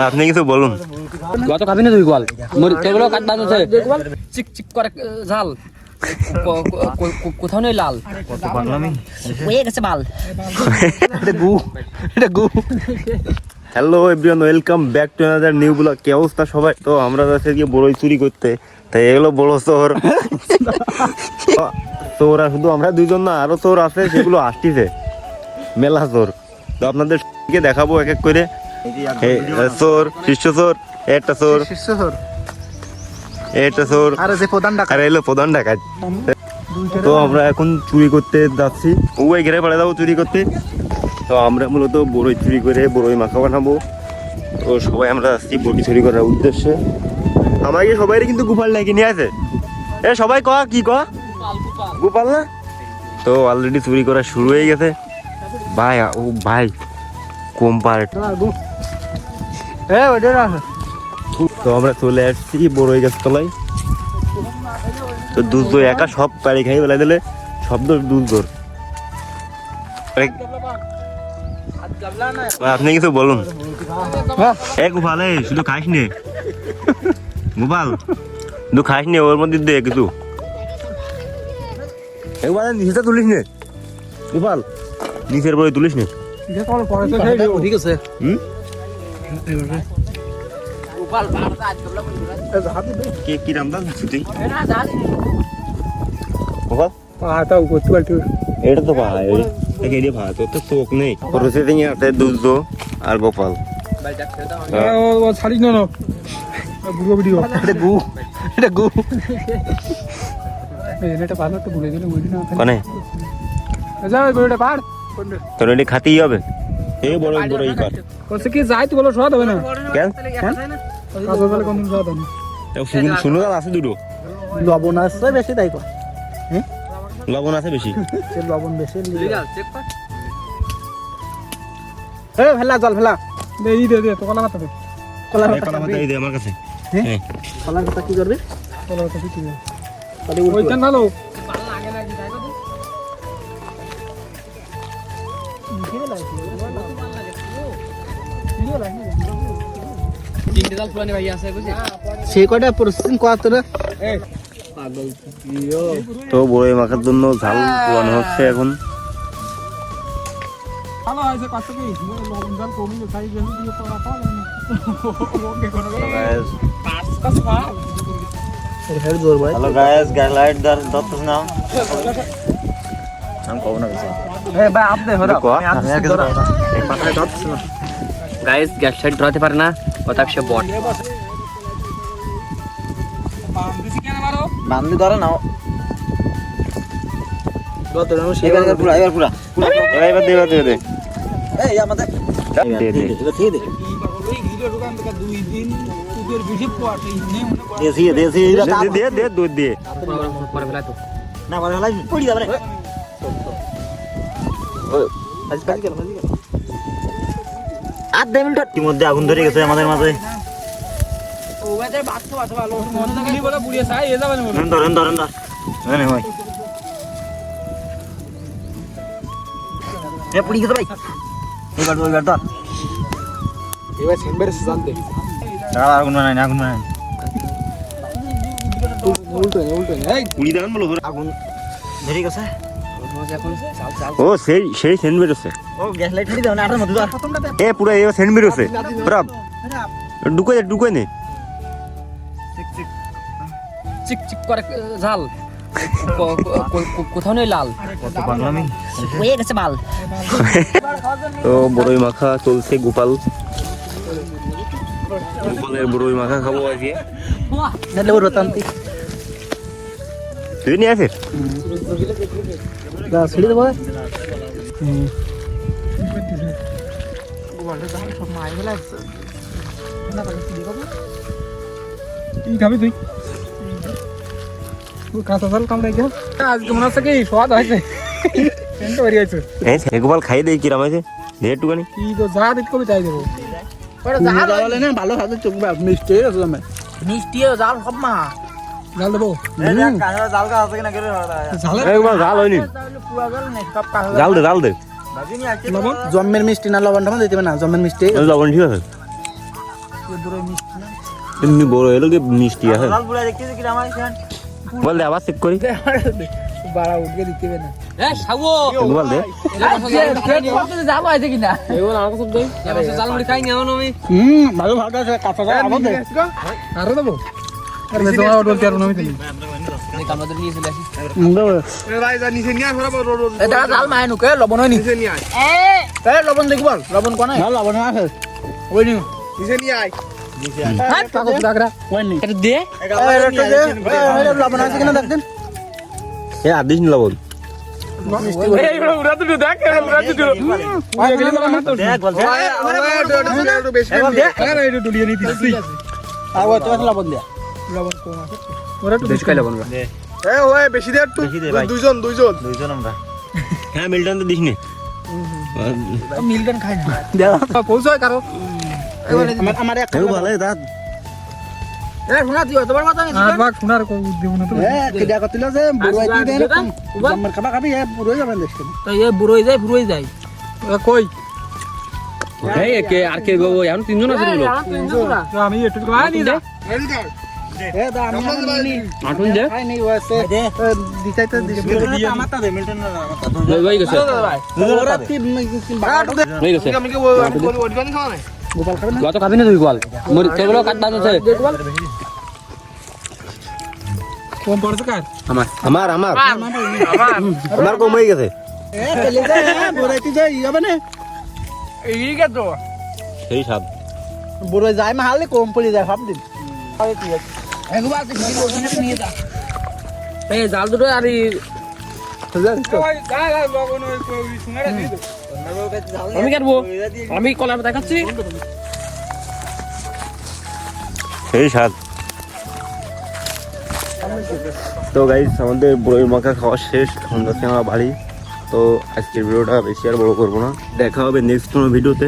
আপনি কিছু বলুন। গত খাবি না তুই গোয়াল মরিচগুলো কাট বাজছে চিক চিক করে ঝাল কোথাও নেই লাল কত পাগলামি হয়ে গেছে বাল এটা গু hello everyone, welcome back to another new blog. কি অবস্থা সবাই? তো আমরা যাচ্ছি গিয়ে বড়ই চুরি করতে। তাই এগুলো বড় চোর চোর আর শুধু আমরা দুইজন না, আরো চোর আছে, সেগুলো আসতেছে মেলা চোর। তো আপনাদেরকে দেখাবো এক এক করে। চোর, শীর্ষ চোর, একটা চোর, একটা চোর, আর এলো প্রধান ডাকাত। তো আমরা এখন চুরি করতে যাচ্ছি, ওই ঘেরে পড়ে যাবো চুরি করতে। তো আমরা মূলত বড়ই চুরি করে বড়ই মাখা বানাবো। তো সবাই আমরা আসছি বড়ি চুরি করার উদ্দেশ্যে। আমাকে সবাই কিন্তু গোপাল নাকি নিয়ে আছে। এ সবাই ক কি ক গোপাল না? তো অলরেডি চুরি করা শুরু হয়ে গেছে ভাই। ও ভাই কম পার্ট। তো আমরা চলে আসছি বড়ই গাছ তলায়। তো দুধ দই একা সব পাড়ি খাই বেলা দিলে শব্দ দুধ দোর। আপনি কিছু বলুন। এ গোপাল, শুধু খাইস নে গোপাল, শুধু খাইস নে, ওর মধ্যে দে কিছু। একবার নিচেটা তুলিস নে গোপাল, নিচের পরে তুলিস নে। ঠিক আছে কি নাম দাস তুই গোপাল? এটা তো ভাই ভাই, তোর তো চোখ নেই। প্রসেসিং আছে দুধ আর গোপাল। ছাড়িস না বুড়ো ভিডিও এটা গু এটা গু এটা ভালো একটা ভুলে গেলে বুঝি না মানে যাও গরুটা পার তোর এটি খাতেই হবে। এই বড় বড় ই কর কত কি যাই তো বলো স্বাদ হবে না কেন কাজে গেলে কোন স্বাদ হবে না। শুনো আছে দুটো লবণ আছে বেশি তাই কর। হ্যাঁ লবণ আছে বেশি, লবণ বেশি এ ফেলা জল ফেলা দে দে তো কলা পাতা দে কলা পাতা দে আমার কাছে। হ্যাঁ কলা পাতা কি করবে? কলা পাতা কি করবে? তাহলে ওইটা ভালো লাগে না কি তাই কর সে কটা প্রসেসিং করাতে রে। তো বড়ই মাখার জন্য ঝাল পোয়ানো হচ্ছে এখন। ভালো হয়েছে কত কি লবণ জল কমিয়ে খাই বেশি দিয়ে পড়া পাবে না ওকে কোন পাঁচ কাজ পা হেড দর ভাই। হ্যালো গাইস, লাইট দত্তস নাও নাম কও না কিছু। এ ভাই আপনি হলো আমি আর কিছু এই পাতায় দত্তস না গাইস গ্যাস লাইট ধরাতে পারে না কথা সে বট বান্দি ধরে নাও। এবার পুরা এবার দে এই আমাদের দে দে দে দুধ দিয়ে পরে ফেলা তো না মানে হলাই পড়ি যাবে রে আর 2 মিনিট ইতিমধ্যে আগুন ধরে গেছে আমাদের মাঝে। ধরেন হয় পুড়ি গেছে ভাই এবার ধর এবার সেম্বার জানতে আগুন নাই উল্টো এই পুড়ি দেন বলো আগুন ধরে গেছে ও সেই সেন্ট বেরোছে। ও গ্যাস লাইট ফেলে দাও না আটার মধ্যে এ পুরো এই সেন্ট বেরোছে পুরো ঢুকে নে চিক চিক করে ঝাল কোথাও নেই লাল কত পাগলামি হয়ে গেছে বাল। তো বড়ই মাখা চলছে। গোপালের বড়ই মাখা খাবো আজকে। নালে ওর তান্তি তুই নিয়ে আসিস না ছেড়ে দেবো কি খাবি তুই কাঁচা চাল কামড়াই গেল আজকে মনে হচ্ছে কি স্বাদ হয়েছে গোপাল খাই দেয় কিরাম আছে একটুখানি কি তো যা দিক কবি তাই দেবো ভালো হাতে চোখ মিষ্টি মিষ্টি জাল সব মা জাল দেবো জাল হয়নি জাল দে জম্মের মিষ্টি না লবণ টবণ দিতে হবে না জম্মের মিষ্টি লবণ ঠিক আছে এমনি বড় এলো কি মিষ্টি আছে বল দে আবার চেক করি বাড়া উঠকে দিতে হবে না এ সাগো বল দে জাল আছে কিনা এবার আর কত দেই জাল মুড়ি খাই নিও না আমি ভালো ভালো আছে কাঁচা আবার দে আরো দেবো আরে তোমার অর্ডার কেন নমি দিলি এই কামদের নিয়ে চলে আসি ভাই যা নিচে নিয়ে আসো রোড এটা জাল মাই নুকে লবণ হয়নি নিচে নিয়ে আয় এ লবণ দেখব লবণ কোন না লবণ আছে ওই নি নিচে নিয়ে আয় হাত পাগল দাগরা ওইনি এটা দে লবণ আছে কিনা দেখেন এ আদিস নি লবণ এই উড়া তো দেখ উড়া তো দেখ বল একটু বেশি আরে একটু দুলিয়ে নি দিছি আর ওই তো লবণ দে লবণ কম আছে ওরা একটু বেশি খাই লবণ এ ওই বেশি দে একটু দুইজন হ্যাঁ মিল্টন তো দিস নি মিল্টন খাই না পৌঁছায় কারো আমার এক কেউ ভালো দাঁত এ শোনা দিও তোমার কথা নেই আর বাক শোনার কো দেব না তো কিডা কতিলা যে বুড়াই দি দেন জামার খাবা খাবি এ বুড়াই যাবেন দেখছেন তো এ বুড়োই যায় কই এই কে আর কে গো এখন তিনজন আছে বলো তো আমি একটু খাই নি দা এ দা আমি আটুন দে খাই নি ওয়াসে দিতাই তো দিয়ে আমারটা দে মিল্টন না আমারটা ভাই গেছে ওরা তিন ভাই গেছে আমি কি ওডিগানি খাওয়া নাই গোপাল খাবেন গত খাবি না তুই গোয়াল মোর কেবল কাট বাজ আছে কম পড়ছে কার আমার আমার কম হয়ে গেছে এ চলে যায় বুড়াইতে যাই যাবে না এই কে তো সেই স্বাদ বুড়াই যায় মাহালে কম পড়ে যায় সব দিন একবার নিয়ে যা এই জাল দুটো আর আমি কাটবো আমি কলা দেখাচ্ছি সেই স্বাদ তো গাইস আমাদের বড়ই মাখা খাওয়া শেষ আমরা বাড়ি তো আজকের ভিডিওটা বেশি আর বড় করবো না দেখা হবে নেক্সট কোনো ভিডিওতে